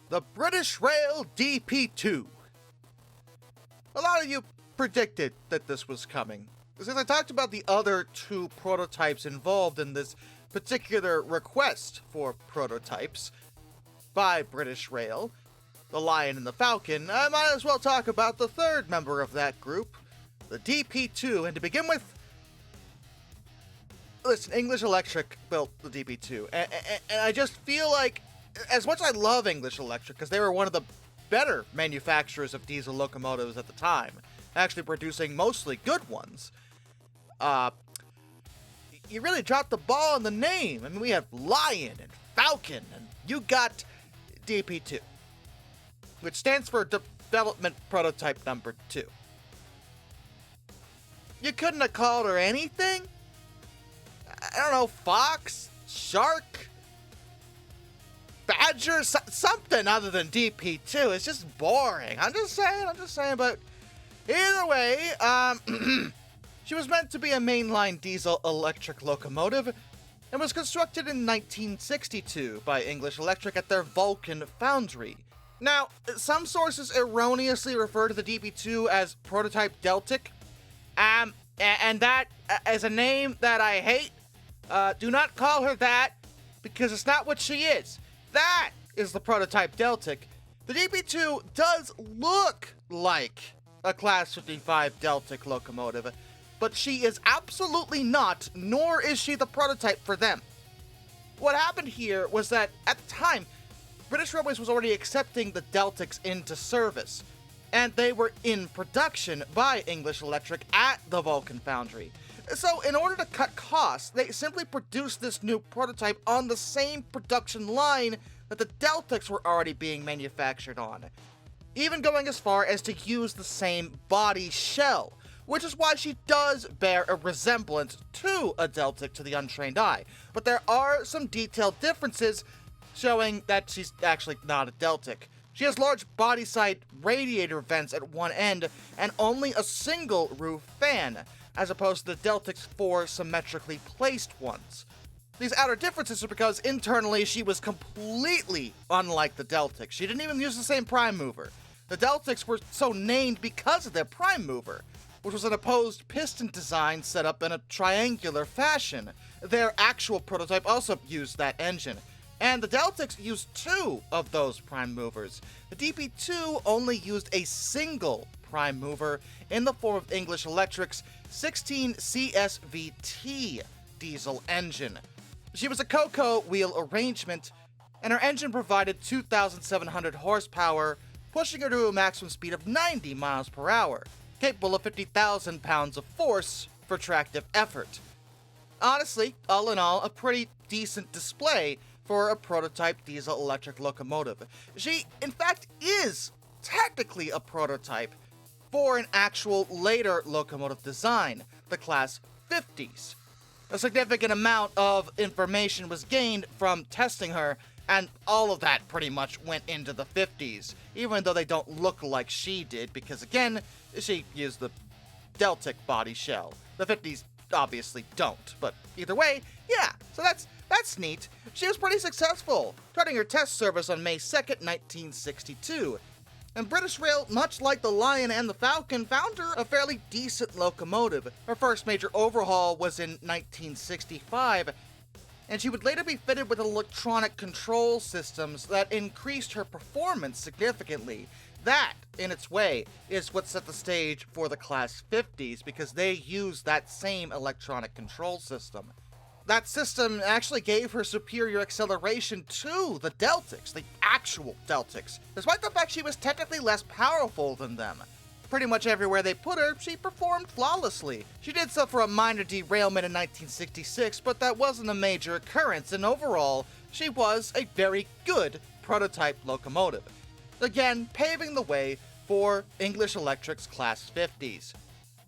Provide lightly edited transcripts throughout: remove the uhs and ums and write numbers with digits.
the British Rail DP2. A lot of you predicted that this was coming, since I talked about the other two prototypes involved in this particular request for prototypes by British Rail, the Lion and the Falcon. I might as well talk about the third member of that group, the DP2, and to begin with, listen, English Electric built the DP2, and I just feel like, as much as I love English Electric, because they were one of the better manufacturers of diesel locomotives at the time, actually producing mostly good ones, you really dropped the ball on the name. I mean, we have Lion and Falcon, and you got DP2, which stands for Development Prototype Number 2. You couldn't have called her anything? I don't know, Fox? Shark? Badger? Something other than DP2. It's just boring. I'm just saying, but either way, she was meant to be a mainline diesel-electric locomotive and was constructed in 1962 by English Electric at their Falcon foundry. Now, some sources erroneously refer to the DP2 as Prototype Deltic, and that is a name that I hate. Do not call her that, because it's not what she is. That is the Prototype Deltic. The DP2 does look like a Class 55 Deltic locomotive, but she is absolutely not, nor is she the prototype for them. What happened here was that, at the time, British Railways was already accepting the Deltics into service, and they were in production by English Electric at the Vulcan foundry. So, in order to cut costs, they simply produced this new prototype on the same production line that the Deltics were already being manufactured on, even going as far as to use the same body shell, which is why she does bear a resemblance to a Deltic to the untrained eye. But there are some detailed differences showing that she's actually not a Deltic. She has large body-side radiator vents at one end and only a single roof fan, as opposed to the Deltic's four symmetrically placed ones. These outer differences are because internally she was completely unlike the Deltic. She didn't even use the same prime mover. The Deltics were so named because of their prime mover, which was an opposed piston design set up in a triangular fashion. Their actual prototype also used that engine, and the Deltics used two of those prime movers. The DP2 only used a single prime mover in the form of English Electric's 16 CSVT diesel engine. She was a Coco wheel arrangement, and her engine provided 2,700 horsepower, pushing her to a maximum speed of 90 miles per hour, capable of 50,000 pounds of force for tractive effort. Honestly, all in all, a pretty decent display for a prototype diesel-electric locomotive. She, in fact, is technically a prototype for an actual later locomotive design, the Class 50s. A significant amount of information was gained from testing her, and all of that pretty much went into the 50s, even though they don't look like she did, because again, she used the Deltic body shell. The 50s obviously don't, but either way, yeah, so that's neat. She was pretty successful, starting her test service on May 2nd, 1962. And British Rail, much like the Lion and the Falcon, found her a fairly decent locomotive. Her first major overhaul was in 1965, and she would later be fitted with electronic control systems that increased her performance significantly. That, in its way, is what set the stage for the Class 50s, because they used that same electronic control system. That system actually gave her superior acceleration to the Deltics, the actual Deltics, despite the fact she was technically less powerful than them. Pretty much everywhere they put her, she performed flawlessly. She did suffer a minor derailment in 1966, but that wasn't a major occurrence, and overall, she was a very good prototype locomotive. Again, paving the way for English Electric's Class 50s.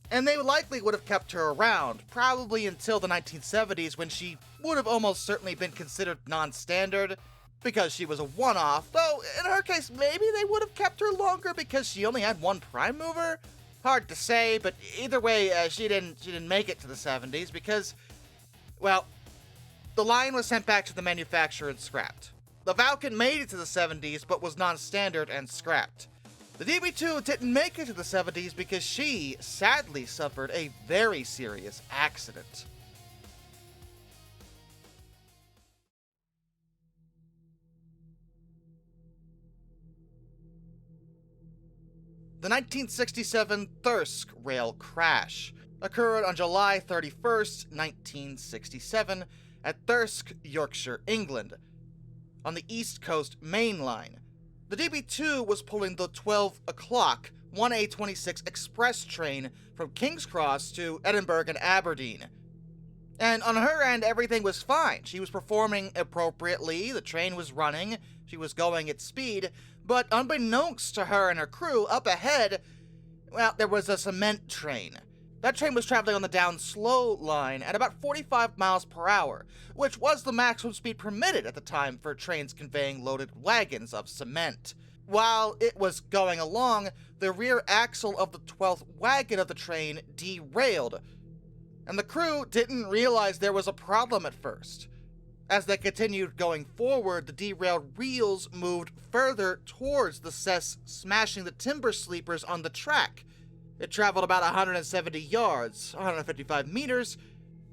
And they likely would have kept her around, probably until the 1970s, when she would have almost certainly been considered non-standard, because she was a one-off, though in her case maybe they would have kept her longer because she only had one prime mover? Hard to say, but either way, she didn't make it to the 70s because, well, the line was sent back to the manufacturer and scrapped. The Falcon made it to the 70s, but was non-standard and scrapped. The DP2 didn't make it to the 70s because she, sadly, suffered a very serious accident. The 1967 Thirsk rail crash occurred on July 31st, 1967, at Thirsk, Yorkshire, England, on the East Coast Main Line. The DP2 was pulling the 12 o'clock 1A26 express train from King's Cross to Edinburgh and Aberdeen. And on her end, everything was fine. She was performing appropriately, the train was running, she was going at speed, but unbeknownst to her and her crew, up ahead, well, there was a cement train. That train was traveling on the down slow line at about 45 miles per hour, which was the maximum speed permitted at the time for trains conveying loaded wagons of cement. While it was going along, the rear axle of the 12th wagon of the train derailed, and the crew didn't realize there was a problem at first. As they continued going forward, the derailed wheels moved further towards the cess, smashing the timber sleepers on the track. It traveled about 170 yards, 155 meters,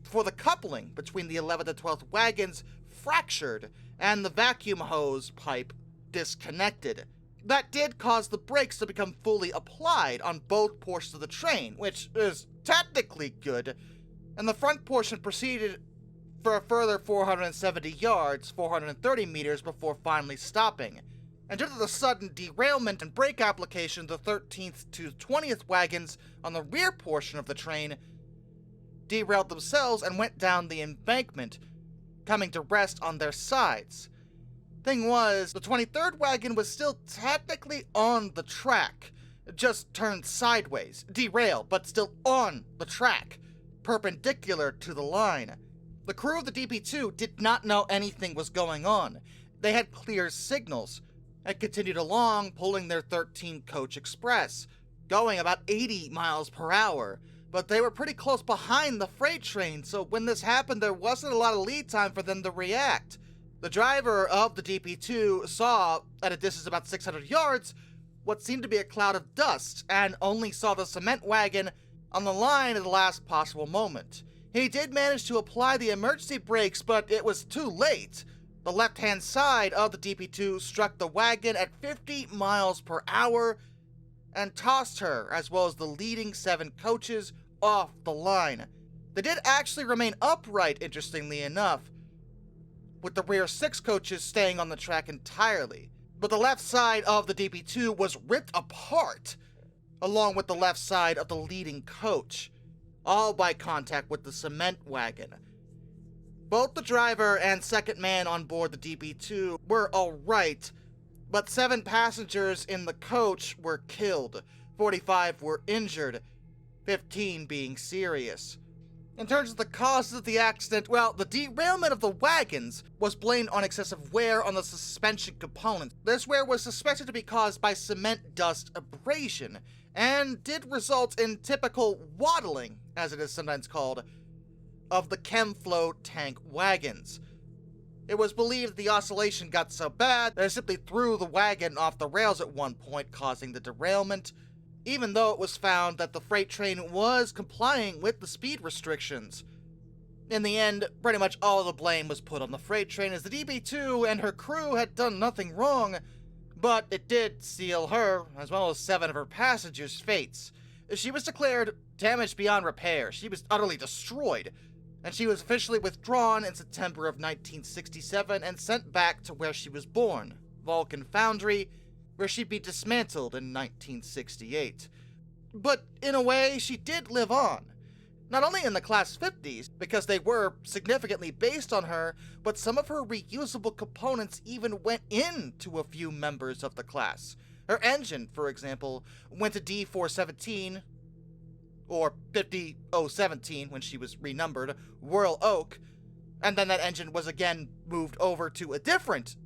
before the coupling between the 11th and 12th wagons fractured and the vacuum hose pipe disconnected. That did cause the brakes to become fully applied on both portions of the train, which is technically good, and the front portion proceeded for a further 470 yards, 430 meters, before finally stopping. And due to the sudden derailment and brake application, the 13th to 20th wagons on the rear portion of the train derailed themselves and went down the embankment, coming to rest on their sides. Thing was, the 23rd wagon was still technically on the track, just turned sideways, derailed, but still on the track, perpendicular to the line. The crew of the DP2 did not know anything was going on. They had clear signals and continued along, pulling their 13-coach express, going about 80 miles per hour, but they were pretty close behind the freight train, so when this happened, there wasn't a lot of lead time for them to react. The driver of the DP2 saw, at a distance about 600 yards, what seemed to be a cloud of dust, and only saw the cement wagon on the line at the last possible moment. He did manage to apply the emergency brakes, but it was too late. The left-hand side of the DP2 struck the wagon at 50 miles per hour and tossed her, as well as the leading 7 coaches, off the line. They did actually remain upright, interestingly enough, with the rear 6 coaches staying on the track entirely. But the left side of the DP2 was ripped apart, along with the left side of the leading coach, all by contact with the cement wagon. Both the driver and second man on board the DP2 were alright, but 7 passengers in the coach were killed, 45 were injured, 15 being serious. In terms of the causes of the accident, well, the derailment of the wagons was blamed on excessive wear on the suspension components. This wear was suspected to be caused by cement dust abrasion, and did result in typical waddling, as it is sometimes called, of the ChemFlow tank wagons. It was believed the oscillation got so bad that it simply threw the wagon off the rails at one point, causing the derailment, even though it was found that the freight train was complying with the speed restrictions. In the end, pretty much all of the blame was put on the freight train, as the DP2 and her crew had done nothing wrong, but it did seal her, as well as 7 of her passengers' fates. She was declared damaged beyond repair. She was utterly destroyed, and she was officially withdrawn in September of 1967 and sent back to where she was born, Vulcan Foundry, where she'd be dismantled in 1968. But in a way, she did live on. Not only in the Class 50s, because they were significantly based on her, but some of her reusable components even went into a few members of the class. Her engine, for example, went to D417, or 50017 when she was renumbered, Royal Oak, and then that engine was again moved over to a different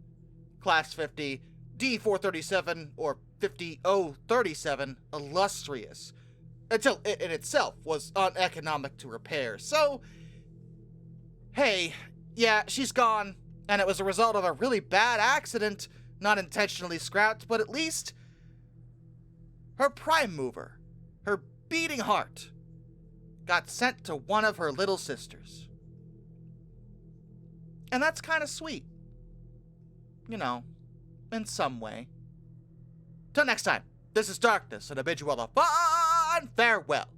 Class 50, D437, or 50037, Illustrious, until it in itself was uneconomic to repair. So, hey, yeah, she's gone. And it was a result of a really bad accident, not intentionally scrapped, but at least her prime mover, her beating heart, got sent to one of her little sisters. And that's kind of sweet. You know, in some way. Till next time, this is Darkness, and I bid you all a fond farewell.